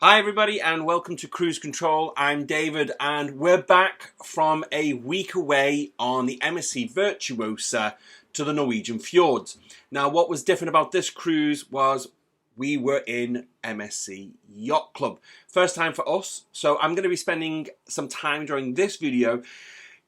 Hi everybody and welcome to Cruise Control. I'm David and we're back from a week away on the MSC Virtuosa to the Norwegian fjords. Now what was different about this cruise was we were in MSC Yacht Club. First time for us, so I'm going to be spending some time during this video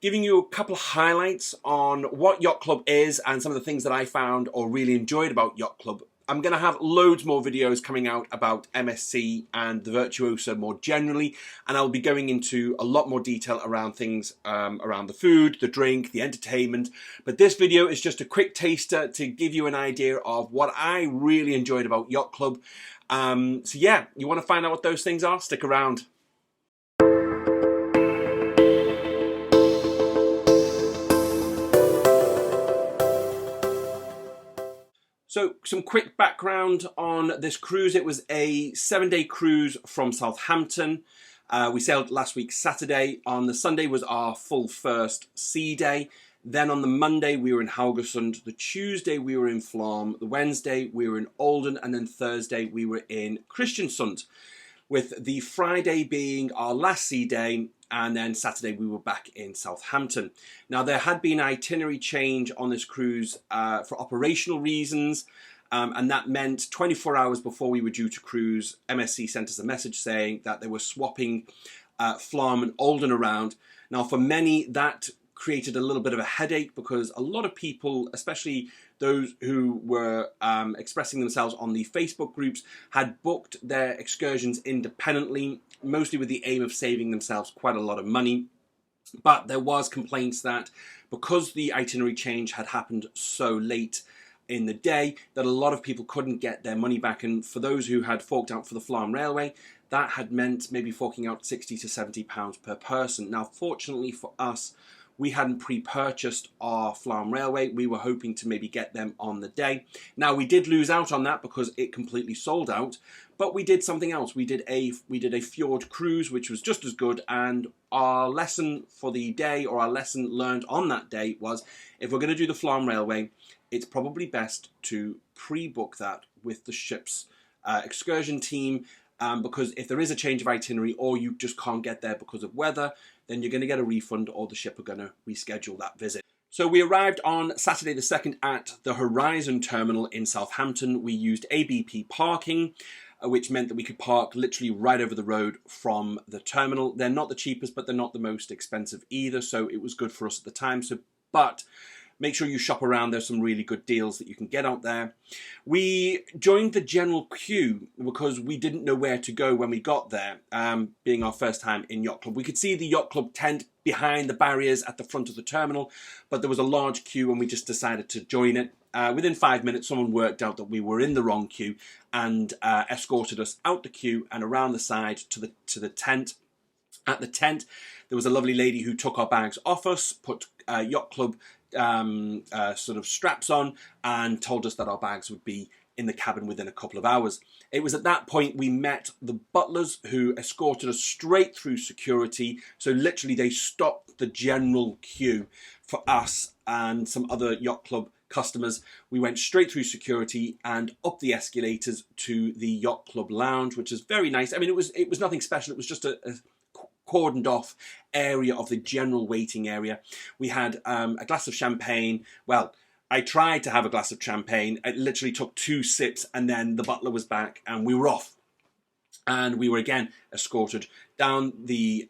giving you a couple of highlights on what Yacht Club is and some of the things that I found or really enjoyed about Yacht Club. I'm going to have loads more videos coming out about MSC and the Virtuosa more generally, and I'll be going into a lot more detail around things around the food, the drink, the entertainment. But this video is just a quick taster to give you an idea of what I really enjoyed about Yacht Club. So yeah, you want to find out what those things are? Stick around. So some quick background on this cruise. It was a 7-day cruise from Southampton. We sailed last week Saturday. On the Sunday was our full first sea day. Then on the Monday we were in Haugesund. The Tuesday we were in Flom. The Wednesday we were in Olden. And then Thursday we were in Kristiansund, with the Friday being our last sea day, and then Saturday we were back in Southampton. Now there had been an itinerary change on this cruise for operational reasons, and that meant 24 hours before we were due to cruise, MSC sent us a message saying that they were swapping Flom and Olden around. Now for many that created a little bit of a headache because a lot of people, especially those who were expressing themselves on the Facebook groups, had booked their excursions independently, mostly with the aim of saving themselves quite a lot of money. But there was complaints that because the itinerary change had happened so late in the day, that a lot of people couldn't get their money back. And for those who had forked out for the Flom Railway, that had meant maybe forking out £60 to £70 per person. Now, fortunately for us, we hadn't pre-purchased our Flom Railway. We were hoping to maybe get them on the day. Now we did lose out on that because it completely sold out, but we did something else. We did a fjord cruise, which was just as good. And our lesson for the day, or our lesson learned on that day, was if we're going to do the Flom Railway, it's probably best to pre-book that with the ship's excursion team. Because if there is a change of itinerary or you just can't get there because of weather, then you're going to get a refund or the ship are going to reschedule that visit. So we arrived on Saturday the 2nd at the Horizon Terminal in Southampton. We used ABP parking, which meant that we could park literally right over the road from the terminal. They're not the cheapest, but they're not the most expensive either, so it was good for us at the time. But make sure you shop around. There's some really good deals that you can get out there. We joined the general queue because we didn't know where to go when we got there, being our first time in Yacht Club. We could see the Yacht Club tent behind the barriers at the front of the terminal, but there was a large queue and we just decided to join it. Within 5 minutes, someone worked out that we were in the wrong queue and escorted us out the queue and around the side to the tent. At the tent, there was a lovely lady who took our bags off us, put Yacht Club sort of straps on, and told us that our bags would be in the cabin within a couple of hours. It was at that point we met the butlers who escorted us straight through security. So literally they stopped the general queue for us and some other Yacht Club customers. We went straight through security and up the escalators to the Yacht Club lounge, which is very nice. I mean, it was nothing special. It was just a cordoned off area of the general waiting area. We had a glass of champagne. Well, I tried to have a glass of champagne. It literally took 2 sips and then the butler was back and we were off. And we were again escorted down the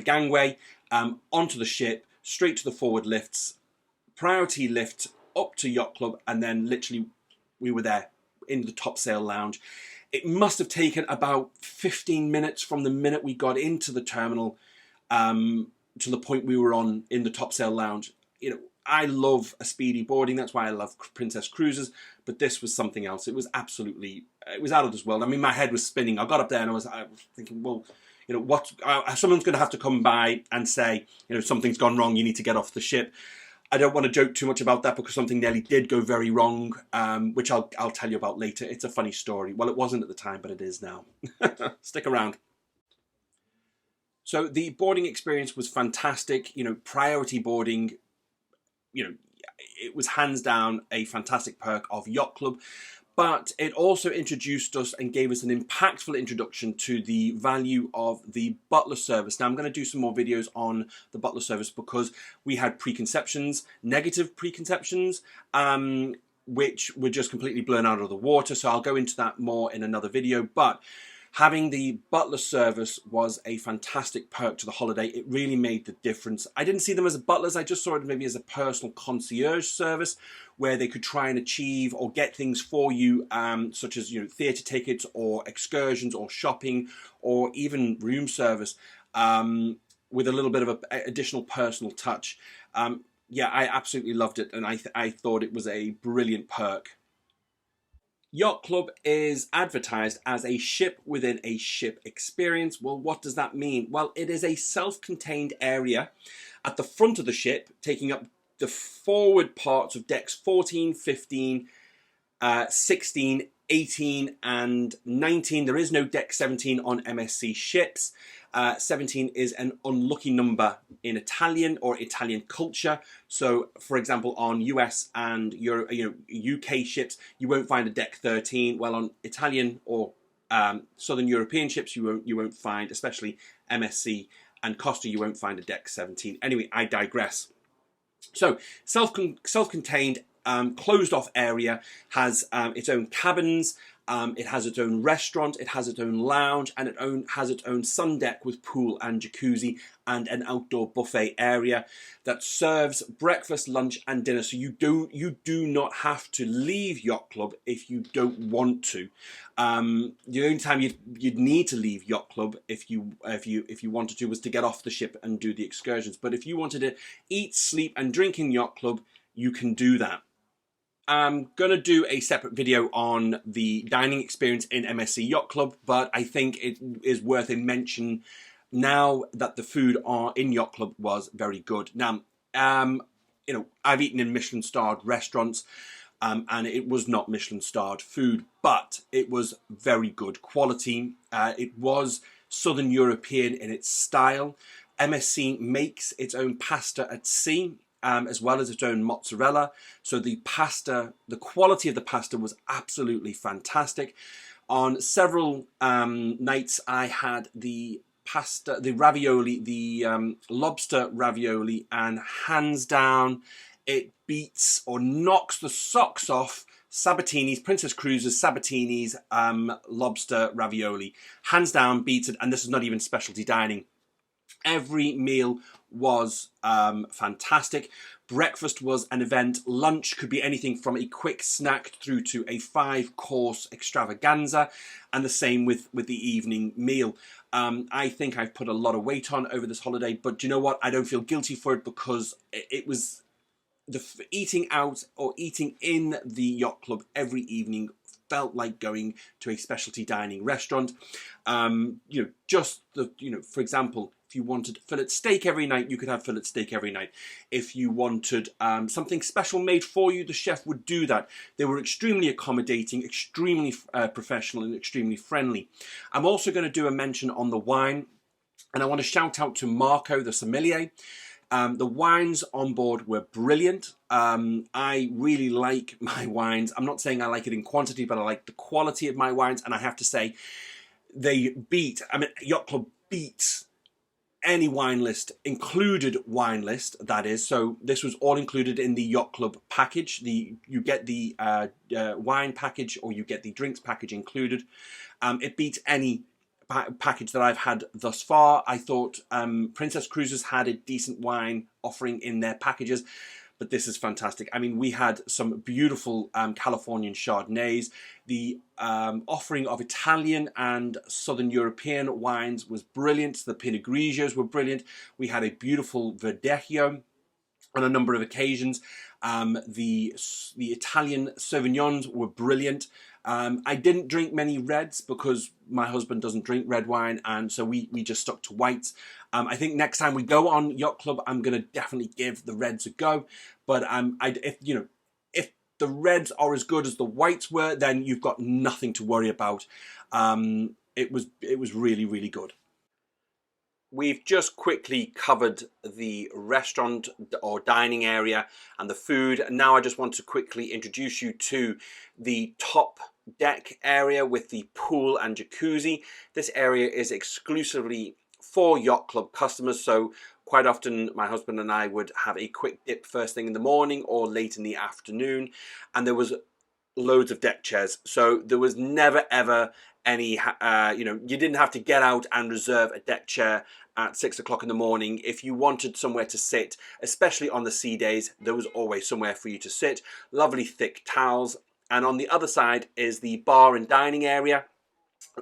gangway, onto the ship, straight to the forward lifts, priority lift up to Yacht Club, and then literally we were there in the topsail lounge. It must have taken about 15 minutes from the minute we got into the terminal to the point we were in the topsail lounge. You know, I love a speedy boarding. That's why I love Princess Cruises. But this was something else. It was out of this world. I mean, my head was spinning. I got up there and I was thinking, well, you know, someone's going to have to come by and say, you know, something's gone wrong. You need to get off the ship. I don't want to joke too much about that because something nearly did go very wrong, which I'll tell you about later. It's a funny story. Well, it wasn't at the time, but it is now. Stick around. So the boarding experience was fantastic. You know, priority boarding, you know, it was hands down a fantastic perk of Yacht Club. But it also introduced us and gave us an impactful introduction to the value of the butler service. Now, I'm going to do some more videos on the butler service because we had preconceptions, negative preconceptions, which were just completely blown out of the water. So I'll go into that more in another video. But having the butler service was a fantastic perk to the holiday. It really made the difference. I didn't see them as butlers. I just saw it maybe as a personal concierge service where they could try and achieve or get things for you, such as, you know, theatre tickets or excursions or shopping or even room service, with a little bit of an additional personal touch. Yeah, I absolutely loved it, and I thought it was a brilliant perk. Yacht Club is advertised as a ship within a ship experience. Well, what does that mean? Well, it is a self-contained area at the front of the ship, taking up the forward parts of decks 14, 15, 16, 18 and 19. There is no deck 17 on MSC ships. 17 is an unlucky number in Italian or Italian culture. So, for example, on US and UK ships, you won't find a deck 13. Well, on Italian or Southern European ships, you won't find, especially MSC and Costa, you won't find a deck 17. Anyway, I digress. So, self-contained, closed-off area, has its own cabins. It has its own restaurant, it has its own lounge, and it has its own sun deck with pool and jacuzzi and an outdoor buffet area that serves breakfast, lunch and dinner. So you do not have to leave Yacht Club if you don't want to. The only time you'd need to leave Yacht Club if you wanted to was to get off the ship and do the excursions. But if you wanted to eat, sleep and drink in Yacht Club, you can do that. I'm going to do a separate video on the dining experience in MSC Yacht Club, but I think it is worth a mention now that the food in Yacht Club was very good. Now, you know, I've eaten in Michelin-starred restaurants, and it was not Michelin-starred food, but it was very good quality. It was Southern European in its style. MSC makes its own pasta at sea, as well as its own mozzarella. So the pasta, the quality of the pasta was absolutely fantastic. On several nights I had the pasta, the ravioli, the lobster ravioli, and hands down it beats or knocks the socks off Sabatini's, Princess Cruises Sabatini's lobster ravioli. Hands down beats it, and this is not even specialty dining. Every meal was fantastic. Breakfast was an event. Lunch could be anything from a quick snack through to a 5-course extravaganza, and the same with the evening meal. I think I've put a lot of weight on over this holiday, but do you know what? I don't feel guilty for it because it was eating out or eating in the Yacht Club every evening felt like going to a specialty dining restaurant. For example, if you wanted fillet steak every night, you could have fillet steak every night. If you wanted something special made for you, the chef would do that. They were extremely accommodating, extremely professional and extremely friendly. I'm also going to do a mention on the wine, and I want to shout out to Marco, the sommelier. The wines on board were brilliant. I really like my wines. I'm not saying I like it in quantity, but I like the quality of my wines. And I have to say, Yacht Club beats any wine list, included wine list, that is. So this was all included in the Yacht Club package. You get the wine package or you get the drinks package included. It beats any package that I've had thus far. I thought Princess Cruises had a decent wine offering in their packages, but this is fantastic. I mean, we had some beautiful Californian Chardonnays. The offering of Italian and Southern European wines was brilliant. The Pinot Grigios were brilliant. We had a beautiful Verdecchio on a number of occasions. The Italian Sauvignons were brilliant. I didn't drink many reds because my husband doesn't drink red wine, and so we just stuck to whites. I think next time we go on Yacht Club, I'm going to definitely give the reds a go. But if the reds are as good as the whites were, then you've got nothing to worry about. It was really, really good. We've just quickly covered the restaurant or dining area and the food. Now I just want to quickly introduce you to the top deck area with the pool and jacuzzi. This area is exclusively for Yacht Club customers, so quite often my husband and I would have a quick dip first thing in the morning or late in the afternoon, and there was loads of deck chairs, so there was never ever any you didn't have to get out and reserve a deck chair at 6 o'clock in the morning. If you wanted somewhere to sit, especially on the sea days, there was always somewhere for you to sit. Lovely thick towels. And on the other side is the bar and dining area.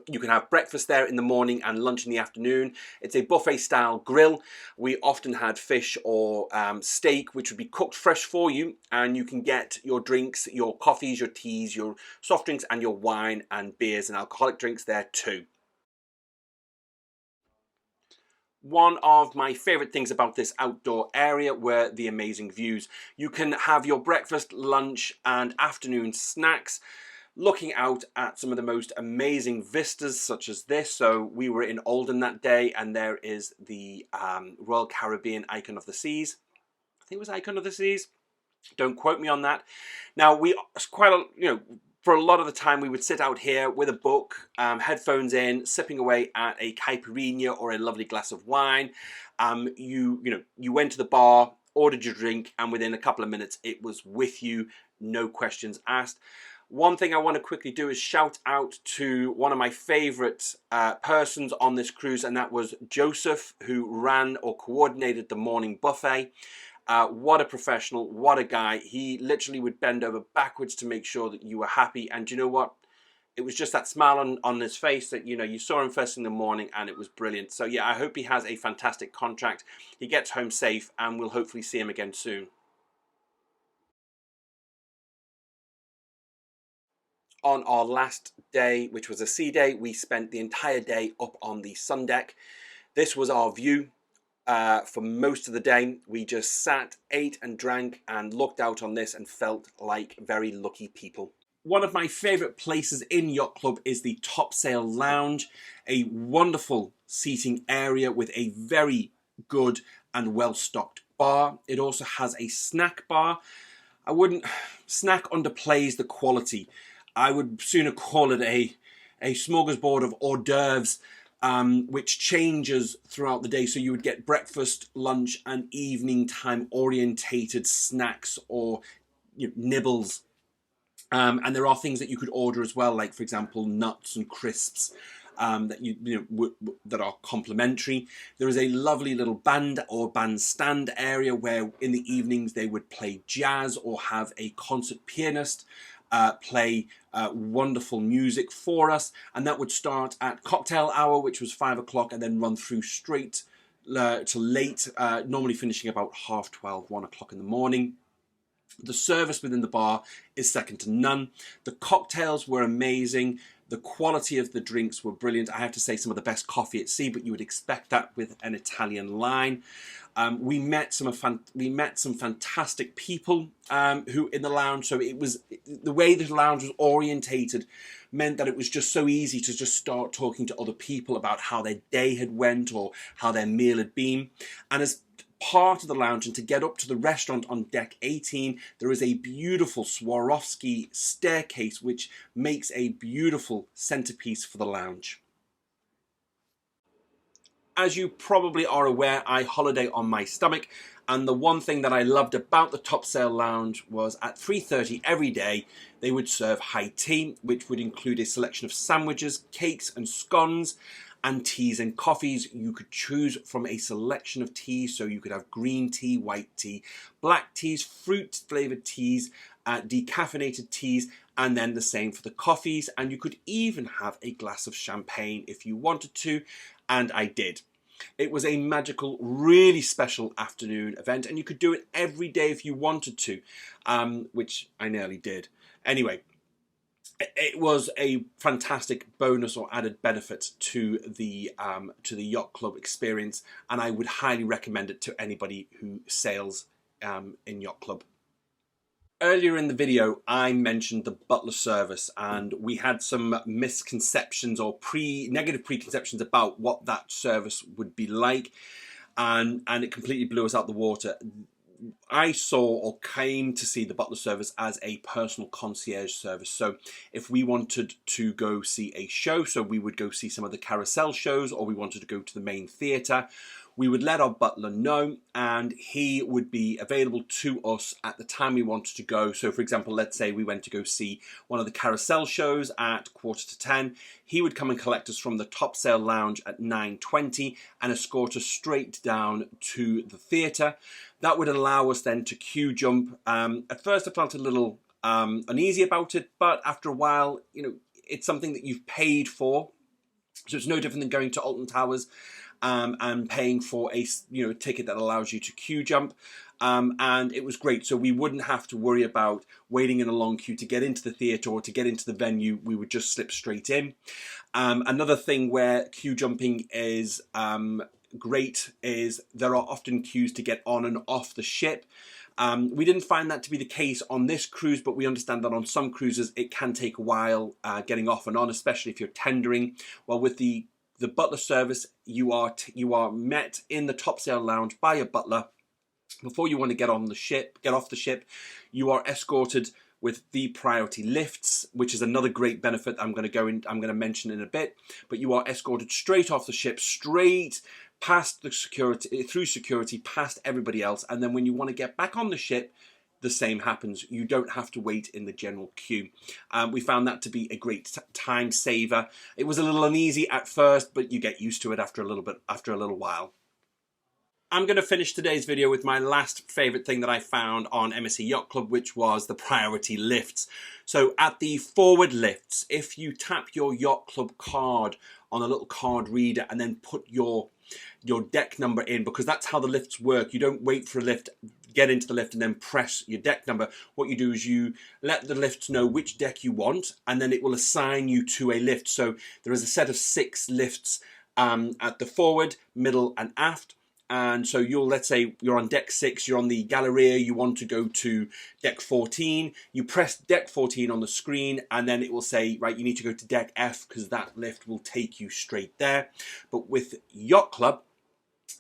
You can have breakfast there in the morning and lunch in the afternoon. It's a buffet style grill. We often had fish or steak, which would be cooked fresh for you, and you can get your drinks, your coffees, your teas, your soft drinks, and your wine and beers and alcoholic drinks there too. One of my favorite things about this outdoor area were the amazing views. You can have your breakfast, lunch, and afternoon snacks looking out at some of the most amazing vistas such as this. So we were in Alden that day, and there is the Royal Caribbean Icon of the Seas. I think it was Icon of the Seas. Don't quote me on that. Now, for a lot of the time we would sit out here with a book, headphones in, sipping away at a caipirinha or a lovely glass of wine. You went to the bar, ordered your drink, and within a couple of minutes it was with you, no questions asked. One thing I want to quickly do is shout out to one of my favorite persons on this cruise, and that was Joseph, who ran or coordinated the morning buffet. What a professional, what a guy. He literally would bend over backwards to make sure that you were happy. And you know what? It was just that smile on his face that, you saw him first thing in the morning, and it was brilliant. So yeah, I hope he has a fantastic contract. He gets home safe, and we'll hopefully see him again soon. On our last day, which was a sea day, we spent the entire day up on the sun deck. This was our view. For most of the day, we just sat, ate and drank and looked out on this and felt like very lucky people. One of my favorite places in Yacht Club is the Topsail Lounge, a wonderful seating area with a very good and well-stocked bar. It also has a snack bar. Snack underplays the quality. I would sooner call it a smorgasbord of hors d'oeuvres, which changes throughout the day. So you would get breakfast, lunch, and evening time orientated snacks or nibbles. And there are things that you could order as well, like for example nuts and crisps that are complimentary. There is a lovely little band or bandstand area where in the evenings they would play jazz or have a concert pianist play wonderful music for us, and that would start at cocktail hour, which was 5 o'clock, and then run through straight to late, normally finishing about 12:30, 1 o'clock in the morning. The service within the bar is second to none. The cocktails were amazing. The quality of the drinks were brilliant. I have to say, some of the best coffee at sea, but you would expect that with an Italian line. We met some fantastic people who in the lounge. So it was the way the lounge was orientated meant that it was just so easy to just start talking to other people about how their day had went or how their meal had been. And as part of the lounge, and to get up to the restaurant on deck 18, there is a beautiful Swarovski staircase which makes a beautiful centerpiece for the lounge. As you probably are aware, I holiday on my stomach, and the one thing that I loved about the Topsail Lounge was at 3:30 every day they would serve high tea, which would include a selection of sandwiches, cakes and scones, and teas and coffees. You could choose from a selection of teas, so you could have green tea, white tea, black teas, fruit flavored teas, decaffeinated teas, and then the same for the coffees. And you could even have a glass of champagne if you wanted to, and I did. It was a magical, really special afternoon event, and you could do it every day if you wanted to, which I nearly did. Anyway, it was a fantastic bonus or added benefit to the Yacht Club experience, and I would highly recommend it to anybody who sails in Yacht Club. earlier in the video, I mentioned the butler service, and we had some misconceptions or negative preconceptions about what that service would be like, and it completely blew us out the water. I saw or came to see the butler service as a personal concierge service. So if we wanted to go see a show, so we would go see some of the carousel shows, or we wanted to go to the main theatre, we would let our butler know, and he would be available to us at the time we wanted to go. So for example, let's say we went to go see one of the carousel shows at 9:45. He would come and collect us from the top sail lounge at 9:20 and escort us straight down to the theatre. That would allow us then to queue jump. At first I felt a little uneasy about it, but after a while, you know, it's something that you've paid for. So it's no different than going to Alton Towers and paying for a ticket that allows you to queue jump. And it was great. So we wouldn't have to worry about waiting in a long queue to get into the theatre or to get into the venue. We would just slip straight in. Another thing where queue jumping is great is there are often queues to get on and off the ship. We didn't find that to be the case on this cruise, but we understand that on some cruises it can take a while getting off and on, especially if you're tendering. Well, with the butler service, you are met in the topsail lounge by a butler. Before you want to get off the ship, you are escorted with the priority lifts, which is another great benefit I'm going to mention in a bit. But you are escorted straight off the ship, straight past the security, through security, past everybody else, and then when you want to get back on the ship, the same happens. You don't have to wait in the general queue. We found that to be a great time saver. It was a little uneasy at first, but you get used to it after a little while. I'm going to finish today's video with my last favourite thing that I found on MSC Yacht Club, which was the priority lifts. So at the forward lifts, if you tap your Yacht Club card on a little card reader and then put your deck number in, because that's how the lifts work. You don't wait for a lift, get into the lift and then press your deck number. What you do is you let the lift know which deck you want, and then it will assign you to a lift. So there is a set of 6 lifts at the forward, middle and aft. And so let's say you're on deck 6, you're on the Galleria, you want to go to deck 14, you press deck 14 on the screen, and then it will say, right, you need to go to deck F, because that lift will take you straight there. But with Yacht Club,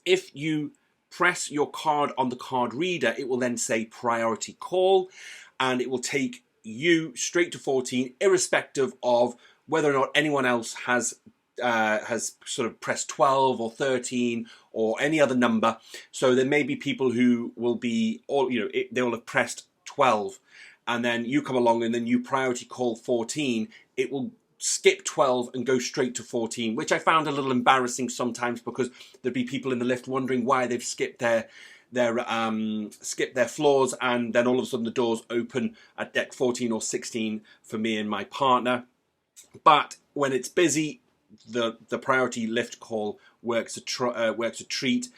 if you press your card on the card reader, it will then say priority call, and it will take you straight to 14, irrespective of whether or not anyone else has sort of pressed 12 or 13 or any other number. So there may be people who will be they will have pressed 12, and then you come along and then you priority call 14. It will skip 12 and go straight to 14, which I found a little embarrassing sometimes, because there'd be people in the lift wondering why they've skipped their floors, and then all of a sudden the doors open at deck 14 or 16 for me and my partner. But when it's busy, the priority lift call works a treat.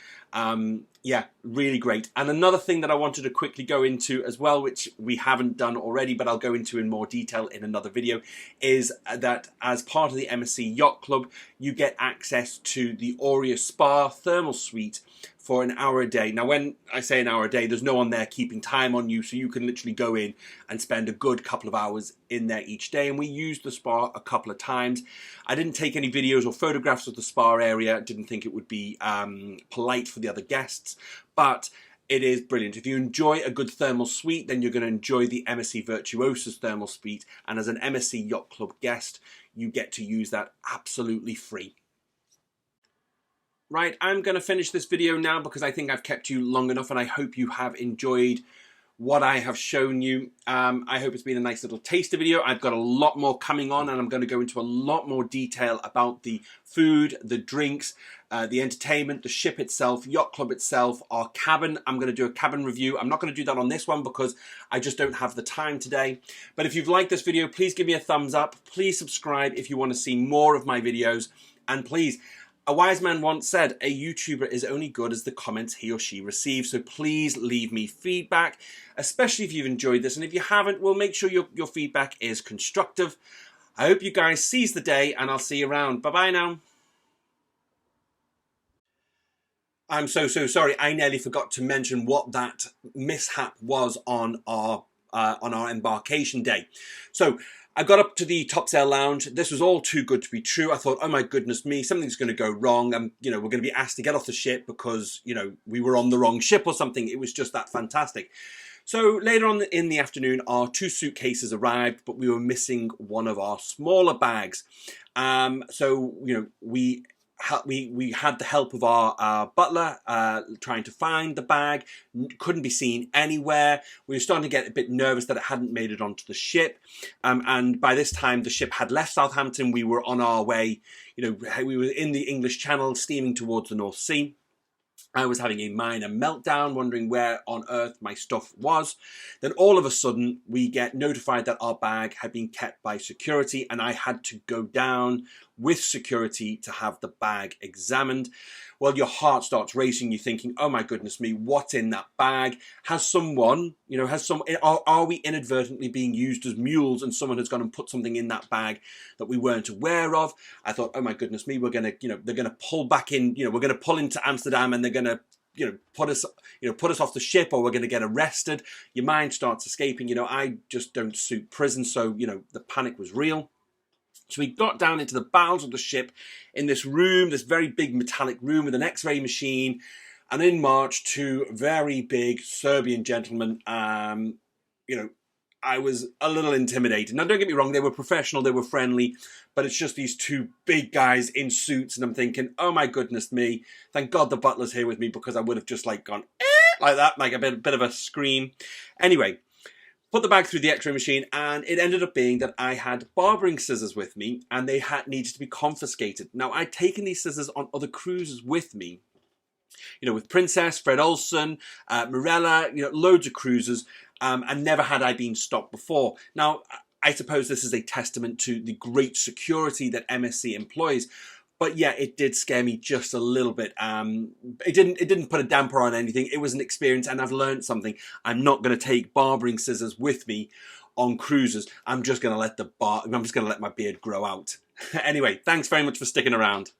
Yeah, really great. And another thing that I wanted to quickly go into as well, which we haven't done already, but I'll go into in more detail in another video, is that as part of the MSC Yacht Club, you get access to the Aurea Spa thermal suite for an hour a day. Now, when I say an hour a day, there's no one there keeping time on you, so you can literally go in and spend a good couple of hours in there each day. And we used the spa a couple of times. I didn't take any videos or photographs of the spa area. Didn't think it would be polite for the other guests, but it is brilliant. If you enjoy a good thermal suite, then you're going to enjoy the MSC Virtuosa's thermal suite. And as an MSC Yacht Club guest, you get to use that absolutely free. Right, I'm going to finish this video now because I think I've kept you long enough, and I hope you have enjoyed what I have shown you. I hope it's been a nice little taster video. I've got a lot more coming on, and I'm going to go into a lot more detail about the food, the drinks, the entertainment, the ship itself, Yacht Club itself, our cabin. I'm going to do a cabin review. I'm not going to do that on this one because I just don't have the time today. But if you've liked this video, please give me a thumbs up. Please subscribe if you want to see more of my videos. And please, a wise man once said, a YouTuber is only good as the comments he or she receives. So please leave me feedback, especially if you've enjoyed this. And if you haven't, well, make sure your feedback is constructive. I hope you guys seize the day, and I'll see you around. Bye-bye now. I'm so sorry. I nearly forgot to mention what that mishap was on our on our embarkation day. So I got up to the topsail lounge. This was all too good to be true. I thought, oh my goodness me, something's going to go wrong. We're going to be asked to get off the ship because, we were on the wrong ship or something. It was just that fantastic. So later on in the afternoon, our 2 suitcases arrived, but we were missing one of our smaller bags. We had the help of our butler trying to find the bag. Couldn't be seen anywhere. We were starting to get a bit nervous that it hadn't made it onto the ship. And by this time, the ship had left Southampton. We were on our way. We were in the English Channel, steaming towards the North Sea. I was having a minor meltdown, wondering where on earth my stuff was. Then all of a sudden, we get notified that our bag had been kept by security, and I had to go down with security to have the bag examined. Well, your heart starts racing. You're thinking, oh my goodness me, what's in that bag? Are we inadvertently being used as mules and someone has gone and put something in that bag that we weren't aware of? I thought, oh my goodness me, they're going to pull back in, we're going to pull into Amsterdam and they're going to, put us off the ship, or we're going to get arrested. Your mind starts escaping. I just don't suit prison. So, the panic was real. So we got down into the bowels of the ship in this room, this very big metallic room with an X-ray machine. And in marched 2 very big Serbian gentlemen. I was a little intimidated. Now, don't get me wrong, they were professional, they were friendly, but it's just these 2 big guys in suits, and I'm thinking, oh my goodness me, thank God the butler's here with me, because I would have just gone, like that, like a bit of a scream. Anyway, put the bag through the X-ray machine, and it ended up being that I had barbering scissors with me, and they needed to be confiscated. Now, I'd taken these scissors on other cruises with me, with Princess, Fred Olsen, Mirella, loads of cruises, and never had I been stopped before. Now, I suppose this is a testament to the great security that MSC employs. But yeah, it did scare me just a little bit. It didn't put a damper on anything. It was an experience, and I've learned something. I'm not going to take barbering scissors with me on cruises. I'm just going to let my beard grow out. Anyway, thanks very much for sticking around.